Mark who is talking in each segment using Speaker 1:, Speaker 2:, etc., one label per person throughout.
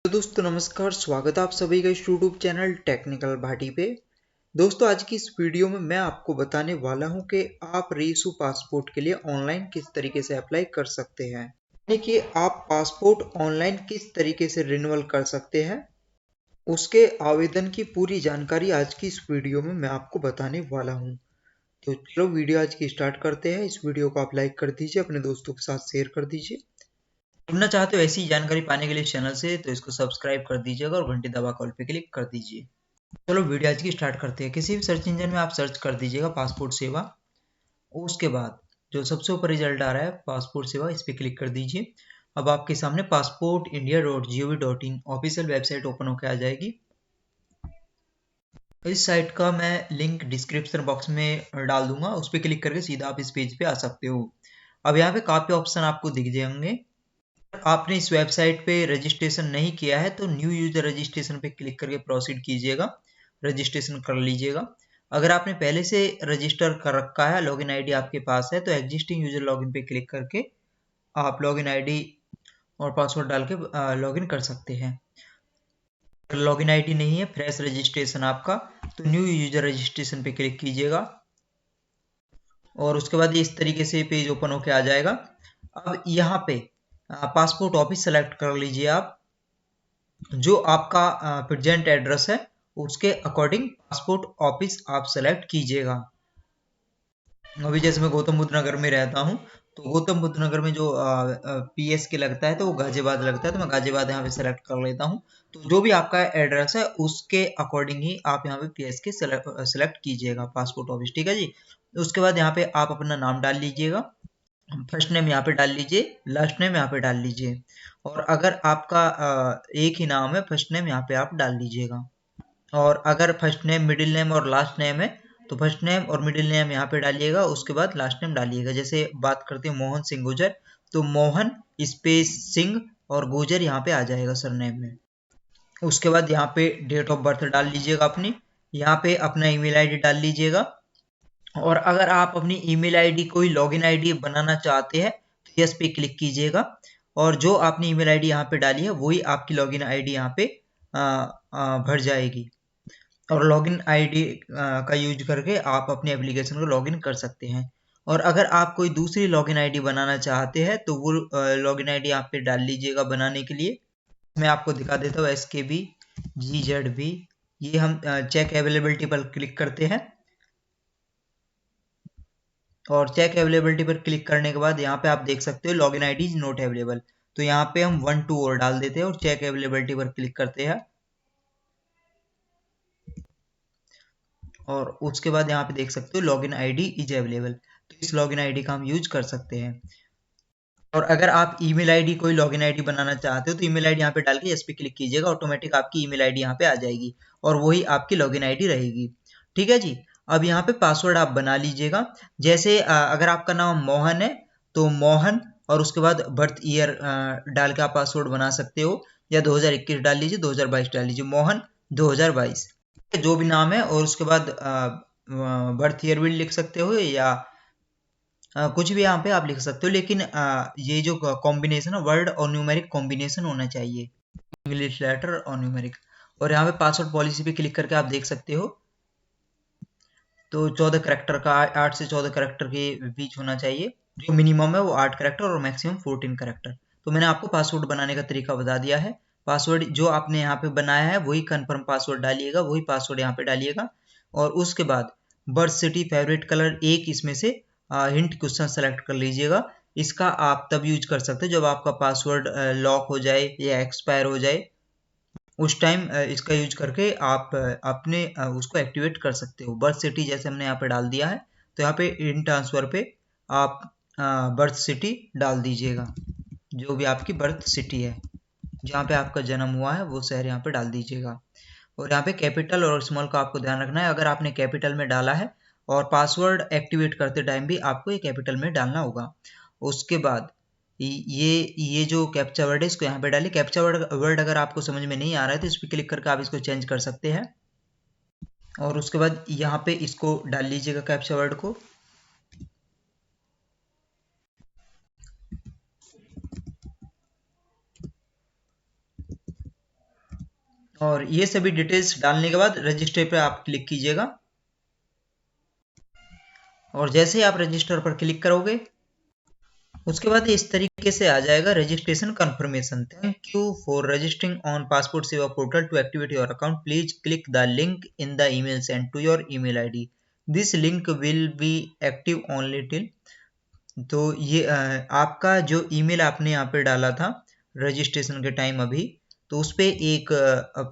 Speaker 1: तो दोस्तों नमस्कार, स्वागत है आप सभी का इस यूट्यूब चैनल टेक्निकल भाटी पे। दोस्तों आज की इस वीडियो में मैं आपको बताने वाला हूं कि आप रीइशू पासपोर्ट के लिए ऑनलाइन किस तरीके से अप्लाई कर सकते हैं, यानी कि आप पासपोर्ट ऑनलाइन किस तरीके से रिन्यूअल कर सकते हैं। उसके आवेदन की पूरी जानकारी आज की इस वीडियो में मैं आपको बताने वाला हूं। तो चलो वीडियो आज की स्टार्ट करते हैं। इस वीडियो को आप लाइक कर दीजिए, अपने दोस्तों के साथ शेयर कर दीजिए। जुड़ना चाहते हो ऐसी जानकारी पाने के लिए चैनल से, तो इसको सब्सक्राइब कर दीजिएगा और घंटी दबा कॉल पे क्लिक कर दीजिए। चलो वीडियो आज की स्टार्ट करते हैं। किसी भी सर्च इंजन में आप सर्च कर दीजिएगा पासपोर्ट सेवा। उसके बाद जो सबसे ऊपर रिजल्ट आ रहा है पासपोर्ट सेवा, इस पर क्लिक कर दीजिए। अब आपके सामने passportindia.gov.in ऑफिशियल वेबसाइट ओपन होकर आ जाएगी। इस साइट का मैं लिंक डिस्क्रिप्शन बॉक्स में डाल दूंगा, उस पर क्लिक करके सीधा आप इस पेज पे आ सकते हो। अब यहाँ पे काफी ऑप्शन आपको दिख जाएंगे। आपने इस वेबसाइट पे रजिस्ट्रेशन नहीं किया है तो न्यू यूजर रजिस्ट्रेशन पे क्लिक करके प्रोसीड कीजिएगा, रजिस्ट्रेशन कर लीजिएगा। अगर आपने पहले से रजिस्टर कर रखा है, लॉगिन आईडी आपके पास है, तो एग्जिस्टिंग यूजर लॉगिन पे क्लिक करके आप लॉगिन आईडी और पासवर्ड डाल के लॉगिन कर सकते हैं। अगर लॉगिन आईडी नहीं है, फ्रेश रजिस्ट्रेशन आपका, तो न्यू यूजर रजिस्ट्रेशन पे क्लिक कीजिएगा और उसके बाद इस तरीके से पेज ओपन होके आ जाएगा। अब यहाँ पे पासपोर्ट ऑफिस सेलेक्ट कर लीजिए आप। जो आपका प्रेजेंट एड्रेस है उसके अकॉर्डिंग पासपोर्ट ऑफिस आप सेलेक्ट कीजिएगा। अभी जैसे मैं गौतम बुद्ध नगर में रहता हूँ, तो गौतम बुद्ध नगर में जो पीएस के लगता है तो वो गाजियाबाद लगता है, तो मैं गाजियाबाद यहाँ पे सेलेक्ट कर लेता हूँ। तो जो भी आपका एड्रेस है उसके अकॉर्डिंग ही आप यहाँ पे पीएस के सेलेक्ट कीजिएगा पासपोर्ट ऑफिस, ठीक है जी। उसके बाद यहाँ पे आप अपना नाम डाल लीजिएगा। फर्स्ट नेम यहाँ पे डाल लीजिए, लास्ट नेम यहाँ पे डाल लीजिए। और अगर आपका एक ही नाम है, फर्स्ट नेम यहाँ पे आप डाल लीजिएगा। और अगर फर्स्ट नेम मिडिल नेम और लास्ट नेम है तो फर्स्ट नेम और मिडिल नेम यहाँ पे डालिएगा, उसके बाद लास्ट नेम डालिएगा। जैसे बात करते हैं मोहन सिंह गुजर, तो मोहन स्पेस सिंह और गुजर यहाँ पे आ जाएगा सरनेम में। उसके बाद यहाँ पे डेट ऑफ बर्थ डाल लीजिएगा अपनी, यहाँ पे अपना ईमेल आईडी डाल लीजिएगा। और अगर आप अपनी ईमेल आईडी कोई लॉगिन आईडी बनाना चाहते हैं तो यस पे क्लिक कीजिएगा, और जो आपने ईमेल आईडी यहाँ पे डाली है वही आपकी लॉगिन आईडी यहाँ पे भर जाएगी। और लॉगिन आईडी का यूज करके आप अपने एप्लीकेशन को लॉगिन कर सकते हैं। और अगर आप कोई दूसरी लॉगिन आईडी बनाना चाहते हैं तो वो लॉगिन आईडी यहाँ पे डाल लीजिएगा बनाने के लिए। मैं आपको दिखा देता हूँ, SKB GZB। ये हम चेक अवेलेबिलिटी पर क्लिक करते हैं और चेक अवेलेबिलिटी पर क्लिक करने के बाद यहाँ पे आप देख सकते हो login ID is not available. तो यहाँ पे हम 1 2 और डाल देते हैं और चेक अवेलेबिलिटी पर क्लिक करते हैं। और उसके बाद यहाँ पे देख सकते हो लॉगिन आईडी इज अवेलेबल, तो इस लॉगिन आईडी का हम यूज कर सकते हैं। और अगर आप ईमेल आईडी कोई लॉगिन आईडी बनाना चाहते हो तो ईमेल आईडी यहाँ पे डाल के इस पे क्लिक कीजिएगा, ऑटोमेटिक आपकी ईमेल आईडी यहाँ पे आ जाएगी और वही आपकी लॉगिन आईडी रहेगी, ठीक है जी। अब यहाँ पे पासवर्ड आप बना लीजिएगा। जैसे अगर आपका नाम मोहन है तो मोहन और उसके बाद बर्थ ईयर डाल के आप पासवर्ड बना सकते हो, या 2021 डाल लीजिए, 2022 डाल लीजिए, मोहन 2022 जो भी नाम है। और उसके बाद बर्थ ईयर भी लिख सकते हो या कुछ भी यहाँ पे आप लिख सकते हो, लेकिन ये जो कॉम्बिनेशन है वर्ड और न्यूमेरिक कॉम्बिनेशन होना चाहिए, इंग्लिश लेटर और न्यूमेरिक। और यहाँ पे पासवर्ड पॉलिसी पे क्लिक करके आप देख सकते हो, तो 14 करेक्टर का 8 से 14 करेक्टर के बीच होना चाहिए। जो मिनिमम है वो 8 करेक्टर और मैक्सिमम 14 करेक्टर। तो मैंने आपको पासवर्ड बनाने का तरीका बता दिया है। पासवर्ड जो आपने यहाँ पे बनाया है वही कंफर्म पासवर्ड डालिएगा, वही पासवर्ड यहाँ पे डालिएगा। और उसके बाद बर्थ सिटी फेवरेट कलर एक इसमें से हिंट क्वेश्चन सेलेक्ट कर लीजिएगा। इसका आप तब यूज कर सकते हो जब आपका पासवर्ड लॉक हो जाए या एक्सपायर हो जाए, उस टाइम इसका यूज करके आप अपने उसको एक्टिवेट कर सकते हो। बर्थ सिटी जैसे हमने यहाँ पे डाल दिया है, तो यहाँ पे इन ट्रांसफर पे आप बर्थ सिटी डाल दीजिएगा, जो भी आपकी बर्थ सिटी है, जहाँ पे आपका जन्म हुआ है वो शहर यहाँ पे डाल दीजिएगा। और यहाँ पे कैपिटल और स्मॉल का आपको ध्यान रखना है। अगर आपने कैपिटल में डाला है और पासवर्ड एक्टिवेट करते टाइम भी आपको ये कैपिटल में डालना होगा। उसके बाद ये जो कैप्चा वर्ड है इसको यहाँ पे डालिए। कैप्चा वर्ड अगर आपको समझ में नहीं आ रहा है तो इस पर क्लिक करके आप इसको चेंज कर सकते हैं। और उसके बाद यहाँ पे इसको डाल लीजिएगा कैप्चा वर्ड को। और ये सभी डिटेल्स डालने के बाद रजिस्टर पर आप क्लिक कीजिएगा। और जैसे ही आप रजिस्टर पर क्लिक करोगे उसके बाद इस तरीके से आ जाएगा registration confirmation. Thank you for registering on passport Seva portal. To activate your account please click the link in the email send to your email ID. This link will be active only till. तो ये आपका जो email आपने यहाँ पे डाला था registration के टाइम अभी, तो उस पे एक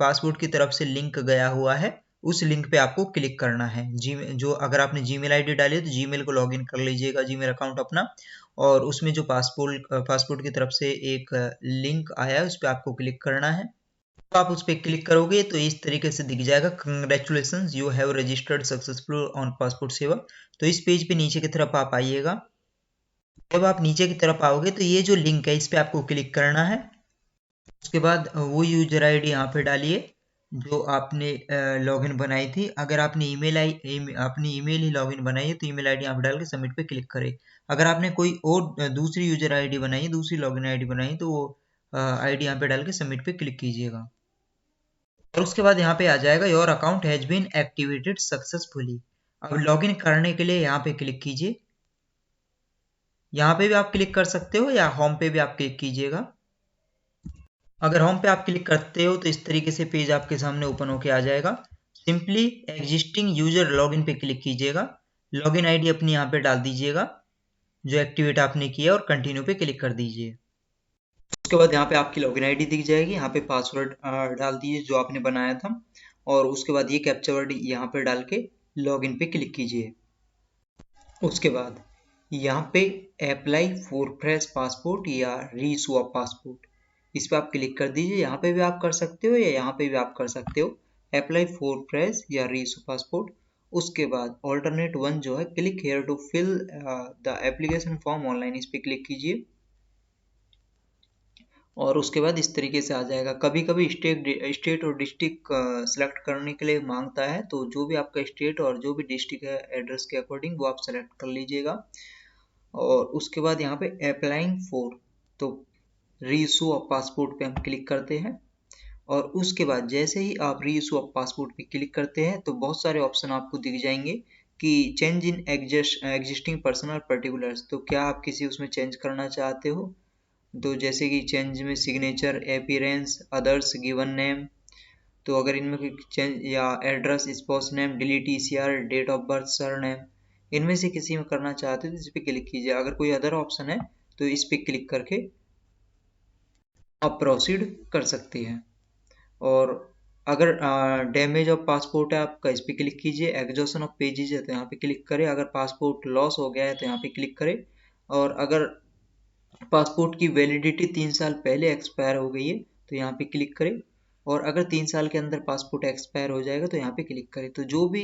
Speaker 1: पासपोर्ट की तरफ से लिंक गया हुआ है। उस लिंक पे आपको क्लिक करना है। जी जो अगर आपने जीमेल आईडी डाली है तो जीमेल को लॉगिन कर लीजिएगा, जीमेल अकाउंट अपना, और उसमें जो पासपोर्ट की तरफ से एक लिंक आया है उस पर आपको क्लिक करना है। तो आप उस पर क्लिक करोगे तो इस तरीके से दिख जाएगा, congratulation you have registered successful on passport सेवा। तो इस पेज पे नीचे की तरफ आप आइएगा। जब आप नीचे की तरफ आओगे तो ये जो लिंक है इस पे आपको क्लिक करना है। उसके बाद वो यूजर आईडी यहाँ पे डालिए जो आपने लॉगिन बनाई थी। अगर आपने अपनी ईमेल ही लॉगिन बनाई है तो ईमेल आईडी यहाँ पे डाल के सबमिट पे क्लिक करें। अगर आपने कोई और दूसरी यूजर आईडी बनाई है, दूसरी लॉगिन आईडी बनाई है, तो वो आईडी यहाँ पे डाल के सबमिट पे क्लिक कीजिएगा। और उसके बाद यहाँ पे आ जाएगा your account has been activated successfully. अब लॉगिन करने के लिए यहाँ पे क्लिक कीजिए। यहाँ पे भी आप क्लिक कर सकते हो या होम पे भी आप क्लिक कीजिएगा। अगर होम पे आप क्लिक करते हो तो इस तरीके से पेज आपके सामने ओपन होके आ जाएगा। सिंपली एग्जिस्टिंग यूजर लॉगिन पे क्लिक कीजिएगा। लॉगिन आईडी अपनी यहाँ पे डाल दीजिएगा जो एक्टिवेट आपने किया और कंटिन्यू पे क्लिक कर दीजिए। उसके बाद यहाँ पे आपकी लॉगिन आईडी दिख जाएगी। यहाँ पे पासवर्ड डाल दीजिए जो आपने बनाया था, और उसके बाद ये कैप्चा वर्ड यहाँ पे डाल के लॉगिन पे क्लिक कीजिए। उसके बाद यहाँ पे अप्लाई फॉर फ्रेश पासपोर्ट या रीइशू ऑफ पासपोर्ट, इस पर आप क्लिक कर दीजिए। यहाँ पे भी आप कर सकते हो या यहाँ पे भी आप कर सकते हो, अप्लाई फॉर फ्रेश या रीइशू पासपोर्ट। उसके बाद ऑल्टरनेट वन जो है click here to fill the application form online, इस पर क्लिक कीजिए। और उसके बाद इस तरीके से आ जाएगा। कभी कभी स्टेट और डिस्ट्रिक्ट सेलेक्ट करने के लिए मांगता है, तो जो भी आपका स्टेट और जो भी डिस्ट्रिक्ट है एड्रेस के अकॉर्डिंग वो आप सेलेक्ट कर लीजिएगा। और उसके बाद यहाँ पे अप्लाइंग फॉर, तो रीइशू ऑफ पासपोर्ट पे हम क्लिक करते हैं। और उसके बाद जैसे ही आप रीइशू ऑफ पासपोर्ट पे क्लिक करते हैं तो बहुत सारे ऑप्शन आपको दिख जाएंगे कि change in existing personal particulars, तो क्या आप किसी उसमें चेंज करना चाहते हो। तो जैसे कि चेंज में signature, appearance, others, given name, तो अगर इनमें कोई चेंज या address, spouse name, delete ECR, date of birth, surname से किसी में करना चाहते हो तो इस पर क्लिक कीजिए। अगर कोई अदर ऑप्शन है तो इस पर क्लिक करके आप प्रोसीड कर सकते हैं। और अगर डैमेज ऑफ पासपोर्ट है आपका, इस पर क्लिक कीजिए। एग्जॉशन ऑफ पेजेज है तो यहाँ पे क्लिक करें। अगर पासपोर्ट लॉस हो गया है तो यहाँ पे क्लिक करें। और अगर पासपोर्ट की वैलिडिटी 3 साल पहले एक्सपायर हो गई है तो यहाँ पे क्लिक करें। और अगर 3 साल के अंदर पासपोर्ट एक्सपायर हो जाएगा तो यहाँ पे क्लिक करें। तो जो भी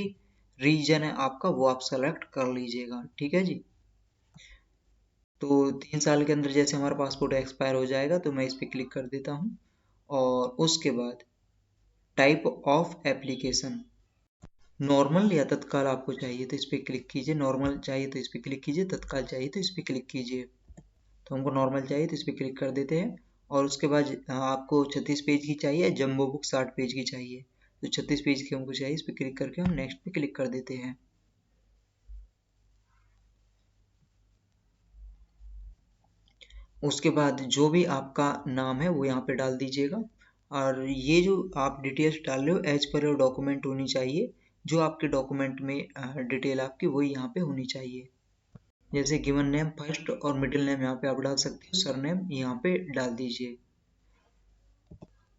Speaker 1: रीजन है आपका वो आप सेलेक्ट कर लीजिएगा, ठीक है जी। तो 3 साल के अंदर जैसे हमारा पासपोर्ट एक्सपायर हो जाएगा तो मैं इस पर क्लिक कर देता हूँ। और उसके बाद टाइप ऑफ एप्लीकेशन, नॉर्मल या तत्काल आपको चाहिए तो इस पर क्लिक कीजिए। नॉर्मल चाहिए तो इस पर क्लिक कीजिए, तत्काल चाहिए तो इस पर क्लिक कीजिए। तो हमको नॉर्मल चाहिए तो इस पर क्लिक कर देते हैं। और उसके बाद आपको 36 पेज की चाहिए, जम्बो बुक 60 पेज की चाहिए, तो 36 पेज की हमको चाहिए। इस पर क्लिक करके हम नेक्स्ट पे क्लिक कर देते हैं। उसके बाद जो भी आपका नाम है वो यहाँ पे डाल दीजिएगा। और ये जो आप डिटेल्स डाल रहे हो एज पर योर डॉक्यूमेंट होनी चाहिए। जो आपके डॉक्यूमेंट में डिटेल आपकी वही यहाँ पे होनी चाहिए। जैसे गिवन नेम फर्स्ट और मिडिल नेम यहाँ पे आप डाल सकते हो, सर नेम यहाँ पे डाल दीजिए।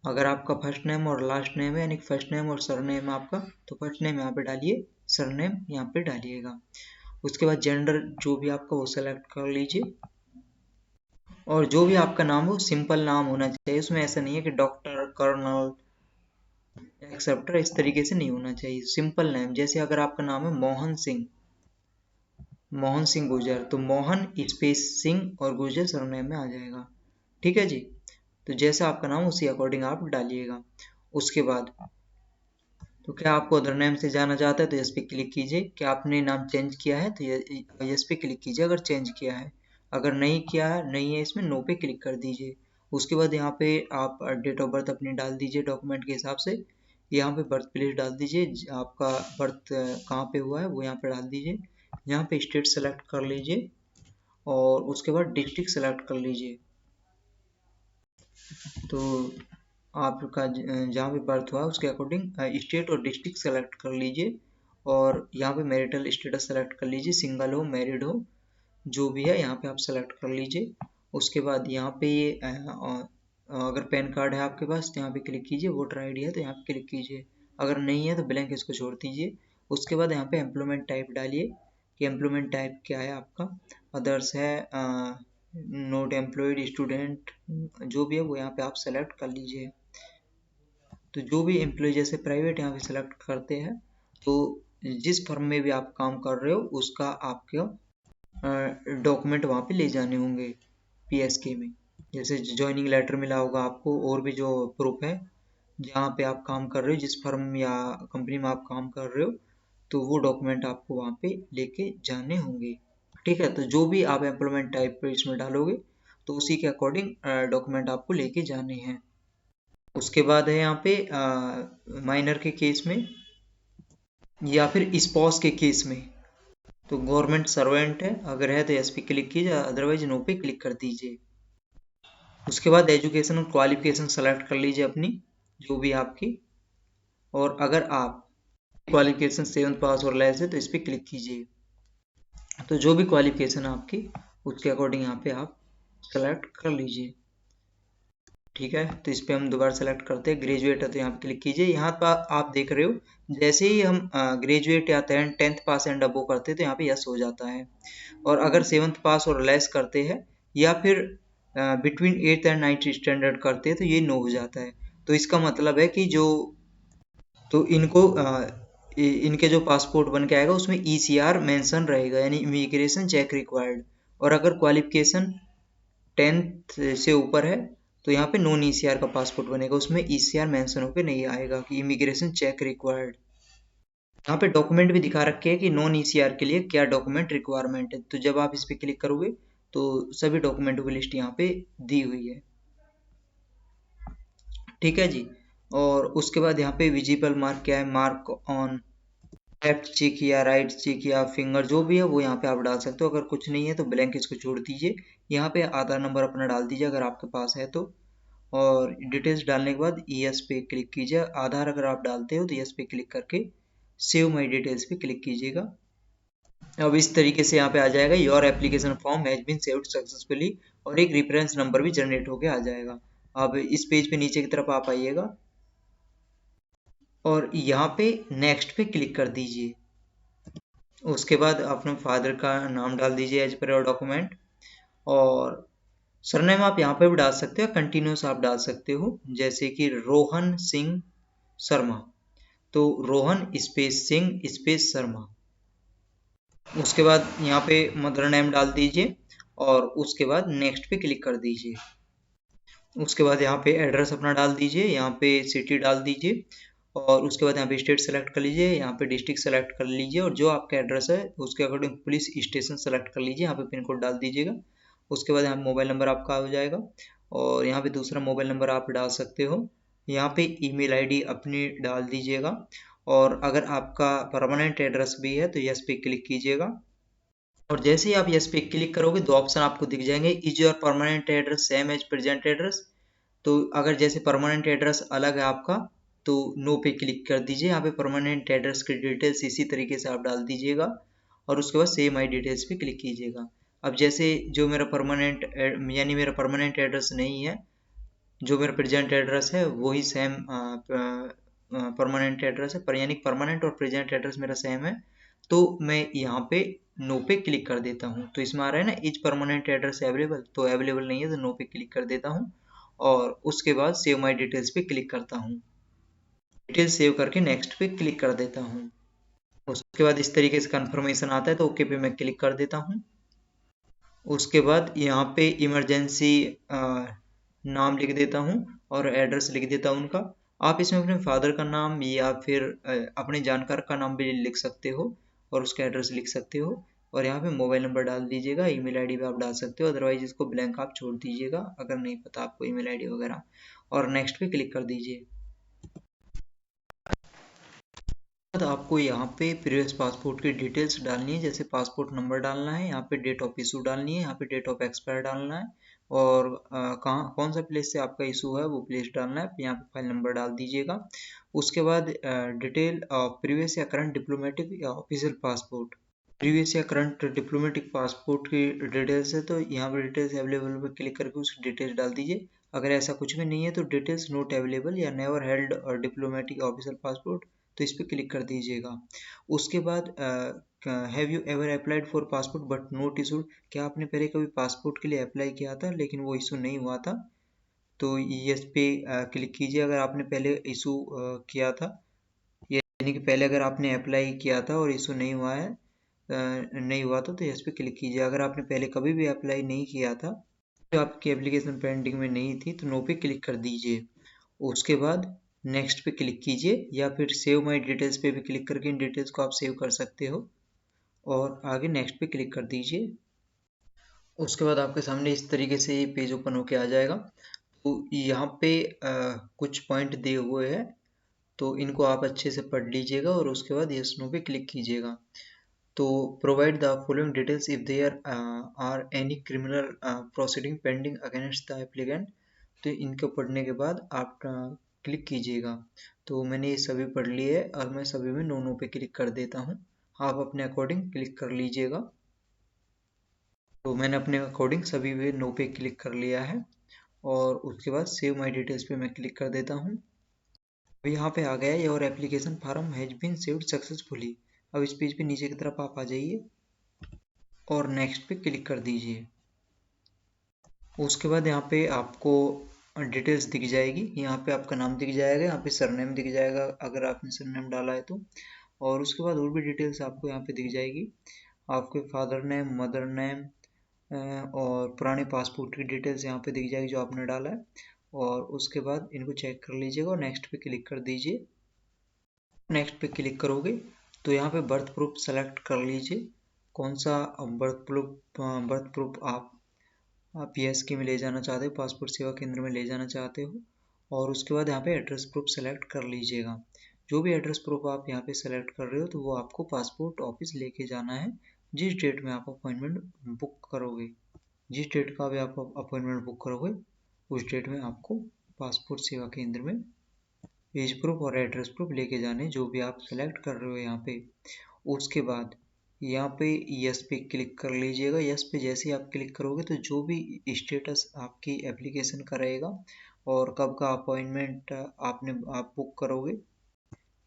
Speaker 1: अगर आपका फर्स्ट नेम और लास्ट नेम है यानी फर्स्ट नेम और सर नेम आपका, तो फर्स्ट नेम यहाँ पे डालिए, सर नेम यहाँ पे डालिएगा। उसके बाद जेंडर जो भी आपका वो सेलेक्ट कर लीजिए। और जो भी आपका नाम हो सिंपल नाम होना चाहिए, उसमें ऐसा नहीं है कि डॉक्टर, कर्नल, एक्सेप्टर, इस तरीके से नहीं होना चाहिए। सिंपल नेम, जैसे अगर आपका नाम है मोहन सिंह, मोहन सिंह गुर्जर, तो मोहन स्पेस सिंह और गुर्जर सरनेम में आ जाएगा, ठीक है जी। तो जैसा आपका नाम उसी अकॉर्डिंग आप डालिएगा। उसके बाद तो क्या आपको अदर नेम से जाना चाहता है तो यस पे क्लिक कीजिए। क्या आपने नाम चेंज किया है तो यस पे क्लिक कीजिए अगर चेंज किया है। अगर नहीं किया है, नहीं है इसमें, नो पे क्लिक कर दीजिए। उसके बाद यहाँ पे आप डेट ऑफ बर्थ अपनी डाल दीजिए डॉक्यूमेंट के हिसाब से। यहाँ पे बर्थ प्लेस डाल दीजिए, आपका बर्थ कहाँ पे हुआ है वो यहाँ पे डाल दीजिए। यहाँ पे स्टेट सेलेक्ट कर लीजिए और उसके बाद डिस्ट्रिक्ट सेलेक्ट कर लीजिए। तो आपका जहाँ पे बर्थ हुआ उसके अकॉर्डिंग स्टेट और डिस्ट्रिक्ट सेलेक्ट कर लीजिए और यहाँ पे मैरिटल स्टेटस सेलेक्ट कर लीजिए, सिंगल हो मैरिड हो जो भी है यहाँ पे आप सेलेक्ट कर लीजिए। उसके बाद यहाँ पे ये अगर पैन कार्ड है आपके पास तो यहाँ पे क्लिक कीजिए, वोटर आईडी है तो यहाँ पे क्लिक कीजिए, अगर नहीं है तो ब्लैंक इसको छोड़ दीजिए। उसके बाद यहाँ पे एम्प्लॉयमेंट टाइप डालिए कि एम्प्लॉयमेंट टाइप क्या है आपका, अदर्स है, नोट एम्प्लॉयड, स्टूडेंट, जो भी है वो यहाँ पे आप सेलेक्ट कर लीजिए। तो जो भी एम्प्लॉय जैसे प्राइवेट यहाँ पे सेलेक्ट करते हैं तो जिस फर्म में भी आप काम कर रहे हो उसका आपका डॉक्यूमेंट वहाँ पे ले जाने होंगे पीएसके में। जैसे ज्वाइनिंग लेटर मिला होगा आपको और भी जो प्रूफ है जहाँ पे आप काम कर रहे हो, जिस फर्म या कंपनी में आप काम कर रहे हो तो वो डॉक्यूमेंट आपको वहाँ पे लेके जाने होंगे। ठीक है, तो जो भी आप एम्प्लॉयमेंट टाइप इसमें डालोगे तो उसी के अकॉर्डिंग डॉक्यूमेंट आपको लेके जाने हैं। उसके बाद है यहाँ पे माइनर के केस में या फिर स्पॉस के केस में, तो गवर्नमेंट सर्वेंट है अगर है तो यस पे क्लिक कीजिए, अदरवाइज नो पे क्लिक कर दीजिए। उसके बाद एजुकेशन और क्वालिफिकेशन सेलेक्ट कर लीजिए अपनी जो भी आपकी, और अगर आप क्वालिफिकेशन 7th पास और लेस है तो इस पर क्लिक कीजिए। तो जो भी क्वालिफिकेशन है आपकी उसके अकॉर्डिंग यहाँ पे आप सेलेक्ट कर लीजिए। ठीक है, तो इस पे हम दोबारा सेलेक्ट करते हैं, ग्रेजुएट है तो यहाँ पे क्लिक कीजिए। यहाँ पर आप देख रहे हो जैसे ही हम ग्रेजुएट या 10th पास एंड अबो करते हैं तो यहाँ पे यस हो जाता है, और अगर 7th पास और लेस करते हैं या फिर between 8th and 9th standard करते हैं तो ये नो हो जाता है। तो इसका मतलब है कि जो तो इनको इनके जो पासपोर्ट बन के आएगा उसमें ECR मेंशन रहेगा, यानी इमिग्रेशन चेक रिक्वायर्ड। और अगर क्वालिफिकेशन 10th से ऊपर है तो यहाँ पे नॉन ECR का पासपोर्ट बनेगा, उसमें ECR मेंशन होकर नहीं आएगा कि इमिग्रेशन चेक रिक्वायर्ड। यहाँ पे डॉक्यूमेंट भी दिखा रखे हैं कि नॉन ECR के लिए क्या डॉक्यूमेंट रिक्वायरमेंट है, तो जब आप इस पे क्लिक करोगे तो सभी डॉक्यूमेंटों की लिस्ट यहाँ पे दी हुई है। ठीक है जी, और उसके बाद यहाँ पे विजिबल मार्क क्या है, मार्क ऑन लेफ्ट चेक या राइट चेक या फिंगर जो भी है वो यहाँ पे आप डाल सकते हो। अगर कुछ नहीं है तो ब्लैंक इसको छोड़ दीजिए। यहाँ पे आधार नंबर अपना डाल दीजिए अगर आपके पास है तो, और डिटेल्स डालने के बाद यस पे क्लिक कीजिए। आधार अगर आप डालते हो तो यस पे क्लिक करके सेव माई डिटेल्स पे क्लिक कीजिएगा। अब इस तरीके से यहाँ पे आ जाएगा your application form has been saved successfully, और एक रेफरेंस नंबर भी जनरेट होके आ जाएगा। अब इस पेज पे नीचे की तरफ आप आइएगा और यहाँ पे नेक्स्ट पे क्लिक कर दीजिए। उसके बाद अपने फादर का नाम डाल दीजिए एज पर योर डॉक्यूमेंट, और सरनेम आप यहाँ पे भी डाल सकते हो, कंटिन्यूस आप डाल सकते हो, जैसे कि रोहन सिंह शर्मा, तो रोहन स्पेस सिंह स्पेस शर्मा। उसके बाद यहाँ पे मदर नेम डाल दीजिए और उसके बाद नेक्स्ट पे क्लिक कर दीजिए। उसके बाद यहाँ पे एड्रेस अपना डाल दीजिए, यहाँ पे सिटी डाल दीजिए, और उसके बाद यहाँ पे स्टेट सेलेक्ट कर लीजिए, यहाँ पे डिस्ट्रिक्ट सेलेक्ट कर लीजिए, और जो आपका एड्रेस है उसके अकॉर्डिंग पुलिस स्टेशन सेलेक्ट कर लीजिए, यहाँ पे पिन कोड डाल दीजिएगा। उसके बाद यहाँ मोबाइल नंबर आपका हो जाएगा, और यहाँ पे दूसरा मोबाइल नंबर आप डाल सकते हो। यहाँ पे ईमेल आईडी अपनी डाल दीजिएगा, और अगर आपका परमानेंट एड्रेस भी है तो यस पे क्लिक कीजिएगा। और जैसे ही आप यस पे क्लिक करोगे दो ऑप्शन आपको दिख जाएंगे, is your permanent address same as present address. तो अगर जैसे परमानेंट एड्रेस अलग है आपका तो नो पे क्लिक कर दीजिए, यहाँ पे परमानेंट एड्रेस की डिटेल्स इसी तरीके से आप डाल दीजिएगा, और उसके बाद सेव माई डिटेल्स पे क्लिक कीजिएगा। अब जैसे जो मेरा परमानेंट यानी मेरा परमानेंट एड्रेस नहीं है, जो मेरा प्रेजेंट एड्रेस है वही सेम परमानेंट एड्रेस है, पर यानी परमानेंट और प्रेजेंट एड्रेस मेरा सेम है, तो मैं यहाँ पे नो पे क्लिक कर देता हूँ। तो इसमें आ रहा है ना इज परमानेंट एड्रेस अवेलेबल, तो अवेलेबल नहीं है तो नो पे क्लिक कर देता हूँ, और उसके बाद सेव माई डिटेल्स पे क्लिक करता हूँ। डिटेल्स सेव करके नेक्स्ट पे क्लिक कर देता हूँ। उसके बाद इस तरीके से कंफर्मेशन आता है तो ओके पे मैं क्लिक कर देता हूँ। उसके बाद यहाँ पे इमरजेंसी नाम लिख देता हूँ और एड्रेस लिख देता हूँ उनका। आप इसमें अपने फादर का नाम या फिर अपने जानकार का नाम भी लिख सकते हो और उसका एड्रेस लिख सकते हो। और यहाँ पे मोबाइल नंबर डाल दीजिएगा, ईमेल आईडी भी आप डाल सकते हो, अदरवाइज इसको ब्लैंक आप छोड़ दीजिएगा अगर नहीं पता आपको ईमेल आईडी वगैरह, और नेक्स्ट पे क्लिक कर दीजिए। बाद आपको यहाँ पे प्रीवियस पासपोर्ट की डिटेल्स डालनी है, जैसे पासपोर्ट नंबर डालना है, यहाँ पे डेट ऑफ इशू डालनी है, यहाँ पे डेट ऑफ एक्सपायर डालना है, और कहाँ कौन सा प्लेस से आपका इशू है वो प्लेस डालना है, यहाँ पे फाइल नंबर डाल दीजिएगा। उसके बाद डिटेल प्रीवियस या करंट डिप्लोमेटिक या ऑफिशियल पासपोर्ट, प्रीवियस या करंट डिप्लोमेटिक पासपोर्ट की डिटेल्स है तो यहाँ पर डिटेल्स अवेलेबल पर क्लिक करके उसकी डिटेल्स डाल दीजिए। अगर ऐसा कुछ भी नहीं है तो डिटेल्स नोट अवेलेबल या नेवर हेल्ड और डिप्लोमेटिक ऑफिशियल पासपोर्ट, तो इस पर क्लिक कर दीजिएगा। उसके बाद have you ever applied for passport but note issued, क्या आपने पहले कभी पासपोर्ट के लिए अप्लाई किया था लेकिन वो इशू नहीं हुआ था, तो यस पे क्लिक कीजिए अगर आपने पहले इशू किया था, यानी कि पहले अगर आपने अप्लाई किया था और इशू नहीं हुआ है, नहीं हुआ था तो यस पे क्लिक कीजिए। अगर आपने पहले कभी भी अप्लाई नहीं किया था तो आपकी एप्लीकेशन पेंडिंग में नहीं थी तो नो पे क्लिक कर दीजिए। उसके बाद नेक्स्ट पे क्लिक कीजिए या फिर सेव माय डिटेल्स पे भी क्लिक करके इन डिटेल्स को आप सेव कर सकते हो, और आगे नेक्स्ट पे क्लिक कर दीजिए। उसके बाद आपके सामने इस तरीके से ये पेज ओपन होके आ जाएगा। तो यहाँ पे कुछ पॉइंट दिए हुए हैं तो इनको आप अच्छे से पढ़ लीजिएगा और उसके बाद यस नो पे क्लिक कीजिएगा। तो provide the following details if there are any criminal proceeding pending against the applicant, तो इनको पढ़ने के बाद आप क्लिक कीजिएगा। तो मैंने ये सभी पढ़ लिए है और मैं सभी में नो नो पे क्लिक कर देता हूँ, आप अपने अकॉर्डिंग क्लिक कर लीजिएगा। तो मैंने अपने अकॉर्डिंग सभी में नो पे क्लिक कर लिया है और उसके बाद सेव माय डिटेल्स पे मैं क्लिक कर देता हूँ। अब यहाँ पे आ गया है your application form has been saved successfully. अब इस पेज पे नीचे की तरफ आप आ जाइए और नेक्स्ट पे क्लिक कर दीजिए। उसके बाद यहाँ पे आपको डिटेल्स दिख जाएगी, यहाँ पे आपका नाम दिख जाएगा, यहाँ पे सरनेम दिख जाएगा अगर आपने सरनेम डाला है तो, और उसके बाद और भी डिटेल्स आपको यहाँ पे दिख जाएगी, आपके फादर नेम, मदर नेम, और पुराने पासपोर्ट की डिटेल्स यहाँ पे दिख जाएगी जो आपने डाला है। और उसके बाद इनको चेक कर लीजिएगा और नेक्स्ट पे क्लिक कर दीजिए। नेक्स्ट पे क्लिक करोगे तो यहाँ पे बर्थ प्रूफ सेलेक्ट कर लीजिए, कौन सा बर्थ प्रूफ आप पीएसके में ले जाना चाहते हो, पासपोर्ट सेवा केंद्र में ले जाना चाहते हो। और उसके बाद यहाँ पे एड्रेस प्रूफ सेलेक्ट कर लीजिएगा, जो भी एड्रेस प्रूफ आप यहाँ पे सेलेक्ट कर रहे हो तो वो आपको पासपोर्ट ऑफिस लेके जाना है जिस डेट में आप अपॉइंटमेंट बुक करोगे, जिस डेट का भी आप अपॉइंटमेंट बुक करोगे उस डेट में आपको पासपोर्ट सेवा केंद्र में एज प्रूफ और एड्रेस प्रूफ लेके जाने, जो भी आप सेलेक्ट कर रहे हो यहाँ पे। उसके बाद यहाँ पे यस पे क्लिक कर लीजिएगा। यस पे जैसे ही आप क्लिक करोगे तो जो भी स्टेटस आपकी एप्लीकेशन का रहेगा और कब का अपॉइंटमेंट आप बुक करोगे,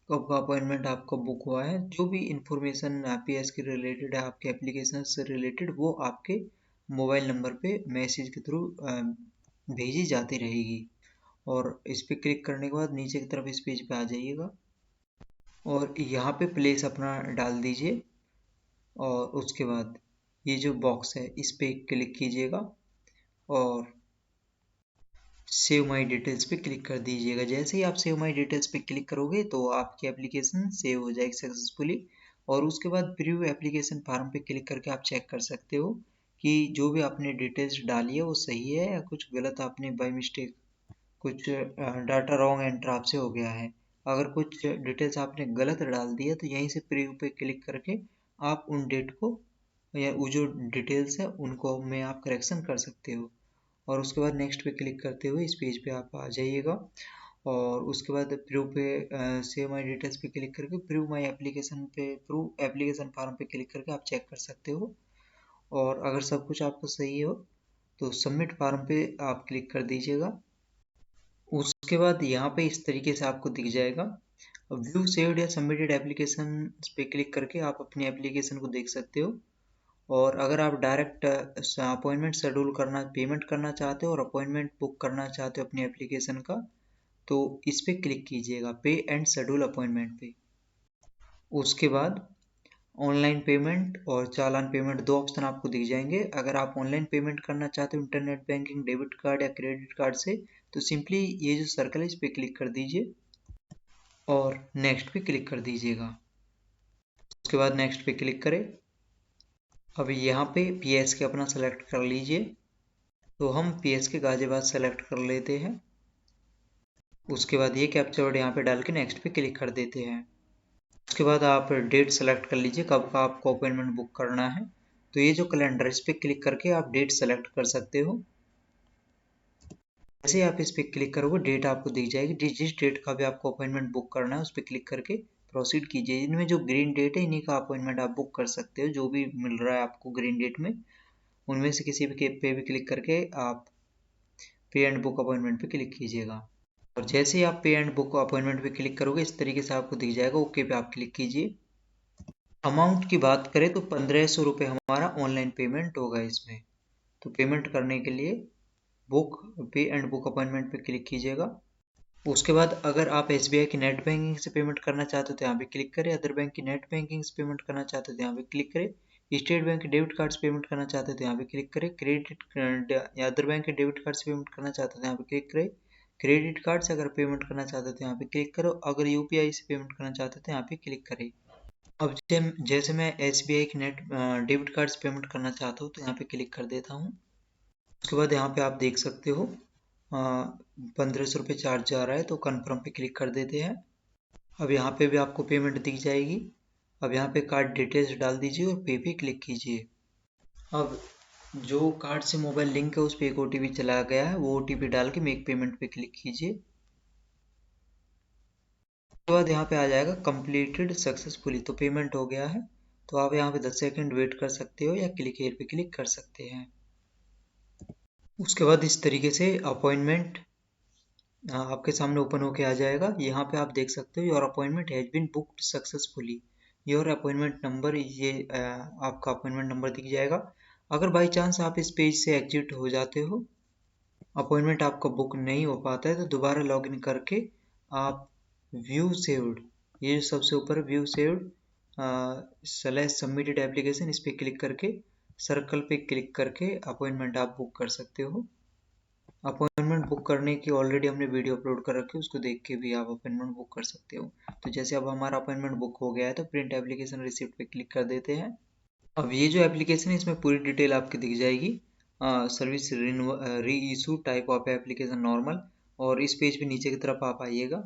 Speaker 1: कब का अपॉइंटमेंट आपका बुक हुआ है, जो भी इंफॉर्मेशन पीएस के रिलेटेड है, आपके एप्लीकेशन से रिलेटेड, वो आपके मोबाइल नंबर पे मैसेज के थ्रू भेजी जाती रहेगी। और इस पे क्लिक करने के बाद नीचे की तरफ इस पेज पे आ जाइएगा और यहाँ पे प्लेस अपना डाल दीजिए, और उसके बाद ये जो बॉक्स है इस पे क्लिक कीजिएगा और सेव माय डिटेल्स पे क्लिक कर दीजिएगा। जैसे ही आप सेव माय डिटेल्स पे क्लिक करोगे तो आपकी एप्लीकेशन सेव हो जाएगी सक्सेसफुली। और उसके बाद प्रीव्यू एप्लीकेशन फॉर्म पे क्लिक करके आप चेक कर सकते हो कि जो भी आपने डिटेल्स डाली है वो सही है या कुछ गलत आपने बाय मिस्टेक कुछ डाटा रॉन्ग एंटर आपसे हो गया है। अगर कुछ डिटेल्स आपने गलत डाल दी है तो यहीं से प्रीव्यू पे क्लिक करके आप उन डेट को या वो जो डिटेल्स है उनको में आप करेक्शन कर सकते हो। और उसके बाद नेक्स्ट पे क्लिक करते हुए इस पेज पे आप आ जाइएगा और उसके बाद प्रूव पे सेव माई डिटेल्स पे क्लिक करके प्रूव माई एप्लीकेशन पे प्रूव एप्लीकेशन फॉर्म पे क्लिक करके आप चेक कर सकते हो। और अगर सब कुछ आपको सही हो तो सबमिट फॉर्म पे आप क्लिक कर दीजिएगा। उसके बाद यहाँ पे इस तरीके से आपको दिख जाएगा, व्यू सेव्ड या सबमिटेड एप्लीकेशन पे क्लिक करके आप अपनी एप्लीकेशन को देख सकते हो। और अगर आप डायरेक्ट अपॉइंटमेंट शेड्यूल करना, पेमेंट करना चाहते हो और अपॉइंटमेंट बुक करना चाहते हो अपनी एप्लीकेशन का, तो इस पे क्लिक कीजिएगा पे एंड शेड्यूल अपॉइंटमेंट पे। उसके बाद ऑनलाइन पेमेंट और चालान पेमेंट दो ऑप्शन आपको दिख जाएंगे। अगर आप ऑनलाइन पेमेंट करना चाहते हो इंटरनेट बैंकिंग, डेबिट कार्ड या क्रेडिट कार्ड से, तो सिंपली ये जो सर्कल है इस पे क्लिक कर दीजिए और नेक्स्ट पे क्लिक कर दीजिएगा। उसके बाद नेक्स्ट पे क्लिक करें अब यहाँ पे PSK अपना सेलेक्ट कर लीजिए। तो हम PSK गाजियाबाद सेलेक्ट कर लेते हैं। उसके बाद ये कैप्चा कोड यहाँ पे डाल के नेक्स्ट पे क्लिक कर देते हैं। उसके बाद आप डेट सेलेक्ट कर लीजिए कब का आपको अपॉइंटमेंट बुक करना है। तो ये जो कैलेंडर इस पर क्लिक करके आप डेट सेलेक्ट कर सकते हो। जैसे आप इस पर क्लिक करोगे डेट आपको दिख जाएगी। जिस डेट का भी आपको अपॉइंटमेंट बुक करना है उस पर क्लिक करके प्रोसीड कीजिए। इनमें जो ग्रीन डेट है इन्हीं का अपॉइंटमेंट आप बुक कर सकते हो। जो भी मिल रहा है आपको ग्रीन डेट में उनमें से किसी भी पे भी क्लिक करके आप पे एंड बुक अपॉइंटमेंट पे क्लिक कीजिएगा। और जैसे ही आप पे एंड बुक अपॉइंटमेंट पे क्लिक करोगे इस तरीके से आपको दिख जाएगा। ओके पे आप क्लिक कीजिए। अमाउंट की बात करें तो 1500 रुपये हमारा ऑनलाइन पेमेंट होगा इसमें। तो पेमेंट करने के लिए बुक पे एंड बुक अपॉइंटमेंट पे क्लिक कीजिएगा। उसके बाद अगर आप SBI की नेट बैंकिंग से पेमेंट करना चाहते हो तो यहाँ पे क्लिक करें। अदर बैंक की नेट बैंकिंग से पेमेंट करना चाहते हो तो यहाँ पे क्लिक करें। स्टेट बैंक के डेबिट कार्ड से पेमेंट करना चाहते हो तो यहाँ पे क्लिक करें। क्रेडिट या अदर बैंक के डेबिट कार्ड से पेमेंट करना चाहते हो तो यहाँ पे क्लिक करें। क्रेडिट कार्ड से अगर पेमेंट करना चाहते हो तो यहाँ पे क्लिक करो। अगर UPI से पेमेंट करना चाहते हो तो यहाँ पे क्लिक करें। अब जैसे मैं SBI की नेट डेबिट कार्ड से पेमेंट करना चाहता हूँ तो यहाँ पे क्लिक कर देता हूँ। उसके बाद यहाँ पे आप देख सकते हो 1500 रुपये चार्ज जा रहा है तो कन्फर्म पे क्लिक कर देते हैं। अब यहाँ पे भी आपको पेमेंट दिख जाएगी। अब यहाँ पे कार्ड डिटेल्स डाल दीजिए और पे क्लिक कीजिए। अब जो कार्ड से मोबाइल लिंक है उस पर एक OTP चला गया है, वो OTP डाल के मेक पेमेंट पे क्लिक कीजिए। उसके बाद यहाँ पे आ जाएगा कंप्लीटेड सक्सेसफुली, तो पेमेंट हो गया है। तो आप यहाँ पे 10 सेकंड वेट कर सकते हो या क्लिक हेयर पे क्लिक कर सकते हैं। उसके बाद इस तरीके से अपॉइंटमेंट आपके सामने ओपन होके आ जाएगा। यहाँ पे आप देख सकते हो your appointment has been booked successfully. Your appointment number, ये आपका अपॉइंटमेंट नंबर दिख जाएगा। अगर बाई चांस आप इस पेज से एग्जिट हो जाते हो, अपॉइंटमेंट आपका बुक नहीं हो पाता है, तो दोबारा लॉगिन करके आप व्यू सेव्ड, ये सबसे ऊपर view saved slash submitted application, इस पर क्लिक करके सर्कल पे क्लिक करके अपॉइंटमेंट आप बुक कर सकते हो। अपॉइंटमेंट बुक करने की ऑलरेडी हमने वीडियो अपलोड कर रखी है, उसको देख के भी आप अपॉइंटमेंट बुक कर सकते हो। तो जैसे अब हमारा अपॉइंटमेंट बुक हो गया है तो प्रिंट एप्लीकेशन रिसिप्ट पे क्लिक कर देते हैं। अब ये जो एप्लीकेशन है इसमें पूरी डिटेल आपकी दिख जाएगी। सर्विस री issue, type of application normal, और इस पेज पे नीचे की तरफ आप आइएगा।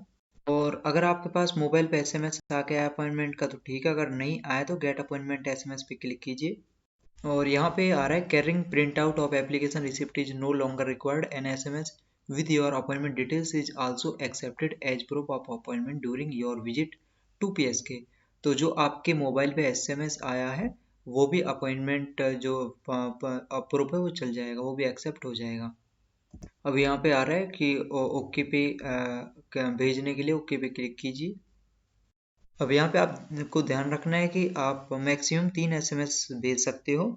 Speaker 1: और अगर आपके पास मोबाइल पे SMS आ गया अपॉइंटमेंट का तो ठीक है, अगर नहीं आया तो गेट अपॉइंटमेंट SMS पे क्लिक कीजिए। और यहाँ पे आ रहा है carrying print out of application receipt is no longer required, an SMS with your appointment details is also accepted as proof of appointment during your visit to PSK। तो जो आपके मोबाइल पे SMS आया है वो भी अपॉइंटमेंट जो proof है वो चल जाएगा, वो भी एक्सेप्ट हो जाएगा। अब यहाँ पे आ रहा है कि ओके पे भेजने के लिए ओके पे क्लिक कीजिए। अब यहाँ पे आपको ध्यान रखना है कि आप मैक्सिमम 3 SMS भेज सकते हो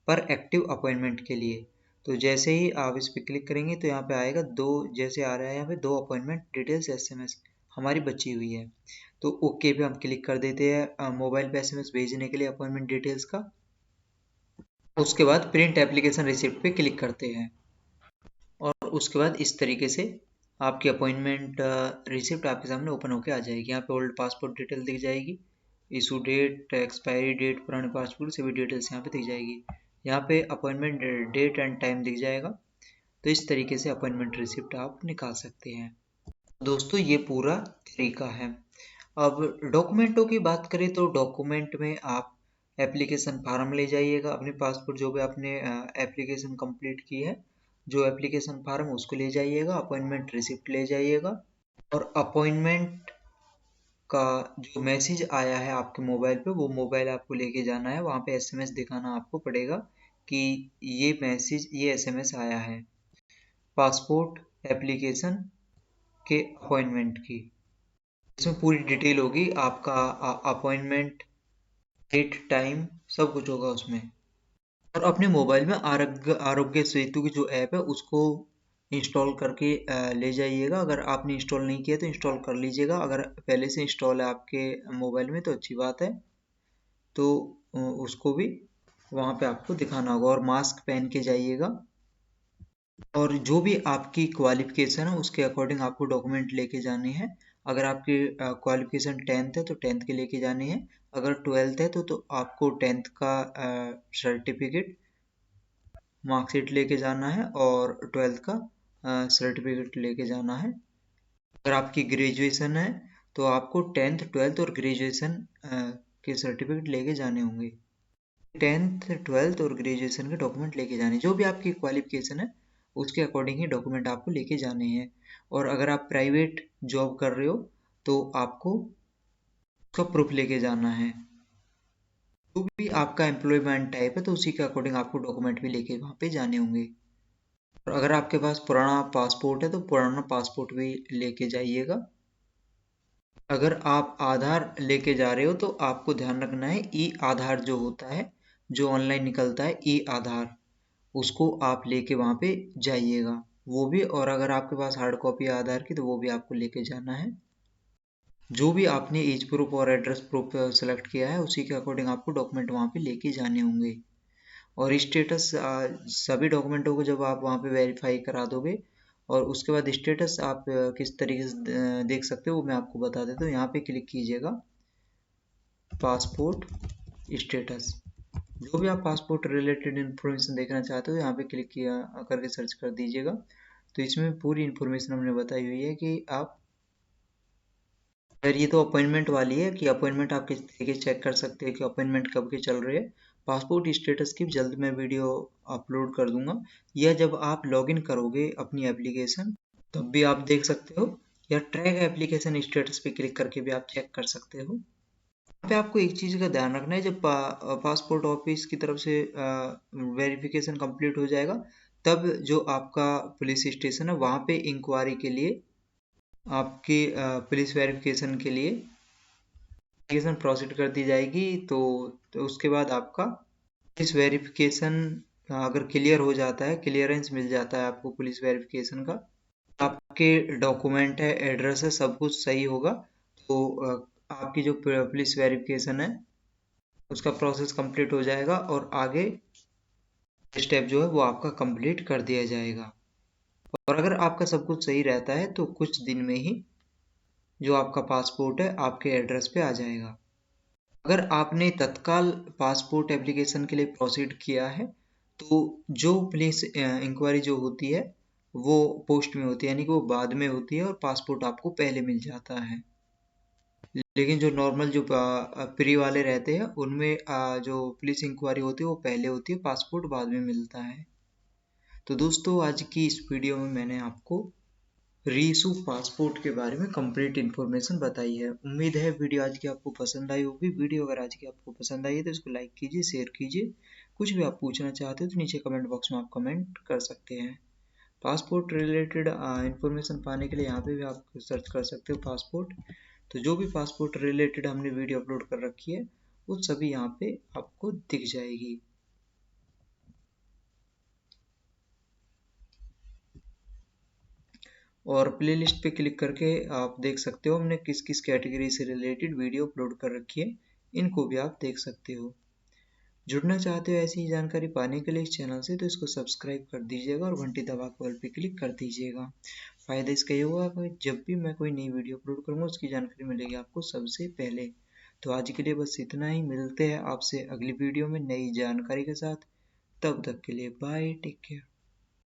Speaker 1: पर एक्टिव अपॉइंटमेंट के लिए। तो जैसे ही आप इस पर क्लिक करेंगे तो यहाँ पे आएगा दो, जैसे आ रहा है यहाँ पे 2 अपॉइंटमेंट डिटेल्स SMS हमारी बची हुई है। तो ओके पे हम क्लिक कर देते हैं मोबाइल पे SMS भेजने के लिए अपॉइंटमेंट डिटेल्स का। उसके बाद प्रिंट एप्लीकेशन रिसिप्ट पे क्लिक करते हैं और उसके बाद इस तरीके से आपकी अपॉइंटमेंट रिसिप्ट आपके सामने ओपन होकर आ जाएगी। यहाँ पे ओल्ड पासपोर्ट डिटेल दिख जाएगी, इशू डेट, एक्सपायरी डेट, पुराने पासपोर्ट सभी डिटेल्स यहाँ पे दिख जाएगी। यहाँ पे अपॉइंटमेंट डेट एंड टाइम दिख जाएगा। तो इस तरीके से अपॉइंटमेंट रिसिप्ट आप निकाल सकते हैं। दोस्तों ये पूरा तरीका है। अब डॉक्यूमेंटों की बात करें तो डॉक्यूमेंट में आप एप्लीकेशन फार्म ले जाइएगा, अपने पासपोर्ट जो भी आपने एप्लीकेशन कंप्लीट की है, जो एप्लीकेशन फार्म उसको ले जाइएगा, अपॉइंटमेंट रिसिप्ट ले जाइएगा, और अपॉइंटमेंट का जो मैसेज आया है आपके मोबाइल पे वो मोबाइल आपको लेके जाना है। वहाँ पे SMS दिखाना आपको पड़ेगा कि ये मैसेज, ये SMS आया है पासपोर्ट एप्लीकेशन के अपॉइंटमेंट की। इसमें पूरी डिटेल होगी, आपका अपॉइंटमेंट, डेट, टाइम, सब कुछ होगा उसमें। और अपने मोबाइल में आरोग्य आरोग्य सेतु की जो ऐप है उसको इंस्टॉल करके ले जाइएगा। अगर आपने इंस्टॉल नहीं किया तो इंस्टॉल कर लीजिएगा। अगर पहले से इंस्टॉल है आपके मोबाइल में तो अच्छी बात है, तो उसको भी वहाँ पे आपको दिखाना होगा। और मास्क पहन के जाइएगा। और जो भी आपकी क्वालिफिकेशन है उसके अकॉर्डिंग आपको डॉक्यूमेंट लेके जाने हैं। अगर आपकी क्वालिफिकेशन 10th है तो 10th के लेके जाने हैं। अगर 12th है तो आपको 10th का सर्टिफिकेट मार्कशीट लेके जाना है और 12th का सर्टिफिकेट लेके जाना है। अगर आपकी ग्रेजुएशन है तो आपको 10th 12th और ग्रेजुएशन के सर्टिफिकेट लेके जाने होंगे। 10th 12th और ग्रेजुएशन के डॉक्यूमेंट लेके जाने, जो भी आपकी क्वालिफिकेशन है उसके अकॉर्डिंग ही डॉक्यूमेंट आपको लेके जाने हैं। और अगर आप प्राइवेट जॉब कर रहे हो तो आपको उसका प्रूफ लेके जाना है। जो भी आपका एम्प्लॉयमेंट टाइप है तो उसी के अकॉर्डिंग आपको डॉक्यूमेंट भी लेके वहाँ पे जाने होंगे। और अगर आपके पास पुराना पासपोर्ट है तो पुराना पासपोर्ट भी लेके जाइएगा। अगर आप आधार लेके जा रहे हो तो आपको ध्यान रखना है ई आधार जो होता है, जो ऑनलाइन निकलता है ई आधार, उसको आप लेके वहाँ पे जाइएगा वो भी। और अगर आपके पास हार्ड कॉपी है आधार की तो वो भी आपको लेके जाना है। जो भी आपने एज प्रूफ और एड्रेस प्रूफ सेलेक्ट किया है उसी के अकॉर्डिंग आपको डॉक्यूमेंट वहाँ पे लेके जाने होंगे। और स्टेटस सभी डॉक्यूमेंटों को जब आप वहाँ पे वेरीफाई करा दोगे और उसके बाद स्टेटस आप किस तरीके से देख सकते हो वो मैं आपको बता देता हूँ। यहाँ पे क्लिक कीजिएगा पासपोर्ट स्टेटस। जो भी आप पासपोर्ट रिलेटेड इन्फॉर्मेशन देखना चाहते हो यहाँ पे क्लिक किया करके सर्च कर दीजिएगा। तो इसमें पूरी इन्फॉर्मेशन हमने बताई हुई है कि आप, अगर ये तो अपॉइंटमेंट वाली है कि अपॉइंटमेंट आप किस तरीके से चेक कर सकते हैं कि अपॉइंटमेंट कब के चल रहे हैं। पासपोर्ट स्टेटस की जल्द मैं वीडियो अपलोड कर दूंगा, या जब आप लॉगिन करोगे अपनी एप्लीकेशन तब भी आप देख सकते हो, या ट्रैक एप्लीकेशन स्टेटस पे क्लिक करके भी आप चेक कर सकते हो। यहाँ पे आपको एक चीज़ का ध्यान रखना है, जब पासपोर्ट ऑफिस की तरफ से वेरिफिकेशन कंप्लीट हो जाएगा तब जो आपका पुलिस स्टेशन है वहाँ पे इंक्वायरी के लिए आपकी पुलिस वेरिफिकेशन के लिए वेरिफिकेशन प्रोसीड कर दी जाएगी। तो उसके बाद आपका पुलिस वेरिफिकेशन अगर क्लियर हो जाता है, क्लियरेंस मिल जाता है आपको पुलिस वेरिफिकेशन का, आपके डॉक्यूमेंट है एड्रेस है सब कुछ सही होगा तो आपकी जो पुलिस वेरिफिकेशन है उसका प्रोसेस कंप्लीट हो जाएगा और आगे स्टेप जो है वो आपका कंप्लीट कर दिया जाएगा। और अगर आपका सब कुछ सही रहता है तो कुछ दिन में ही जो आपका पासपोर्ट है आपके एड्रेस पे आ जाएगा। अगर आपने तत्काल पासपोर्ट एप्लीकेशन के लिए प्रोसीड किया है तो जो पुलिस इंक्वायरी जो होती है वो पोस्ट में होती है, यानी कि वो बाद में होती है और पासपोर्ट आपको पहले मिल जाता है। लेकिन जो नॉर्मल जो प्री वाले रहते हैं उनमें जो पुलिस इंक्वायरी होती है वो पहले होती है, पासपोर्ट बाद में मिलता है। तो दोस्तों आज की इस वीडियो में मैंने आपको रीइशू पासपोर्ट के बारे में कंप्लीट इन्फॉर्मेशन बताई है। उम्मीद है वीडियो आज की आपको पसंद आई होगी। वीडियो अगर आज की आपको पसंद आई है तो इसको लाइक कीजिए, शेयर कीजिए। कुछ भी आप पूछना चाहते हो तो नीचे कमेंट बॉक्स में आप कमेंट कर सकते हैं। पासपोर्ट रिलेटेड इन्फॉर्मेशन पाने के लिए यहाँ पे भी आप सर्च कर सकते हो पासपोर्ट। तो जो भी पासपोर्ट रिलेटेड हमने वीडियो अपलोड कर रखी है वो सभी यहाँ पे आपको दिख जाएगी। और प्लेलिस्ट पे क्लिक करके आप देख सकते हो हमने किस किस कैटेगरी से रिलेटेड वीडियो अपलोड कर रखी है, इनको भी आप देख सकते हो। जुड़ना चाहते हो ऐसी ही जानकारी पाने के लिए इस चैनल से तो इसको सब्सक्राइब कर दीजिएगा और घंटी दबा के ऑल पे क्लिक कर दीजिएगा। फायदा इसका ये होगा कि जब भी मैं कोई नई वीडियो अपलोड करूँगा उसकी जानकारी मिलेगी आपको सबसे पहले। तो आज के लिए बस इतना ही, मिलते हैं आपसे अगली वीडियो में नई जानकारी के साथ। तब तक के लिए बाय, टेक केयर।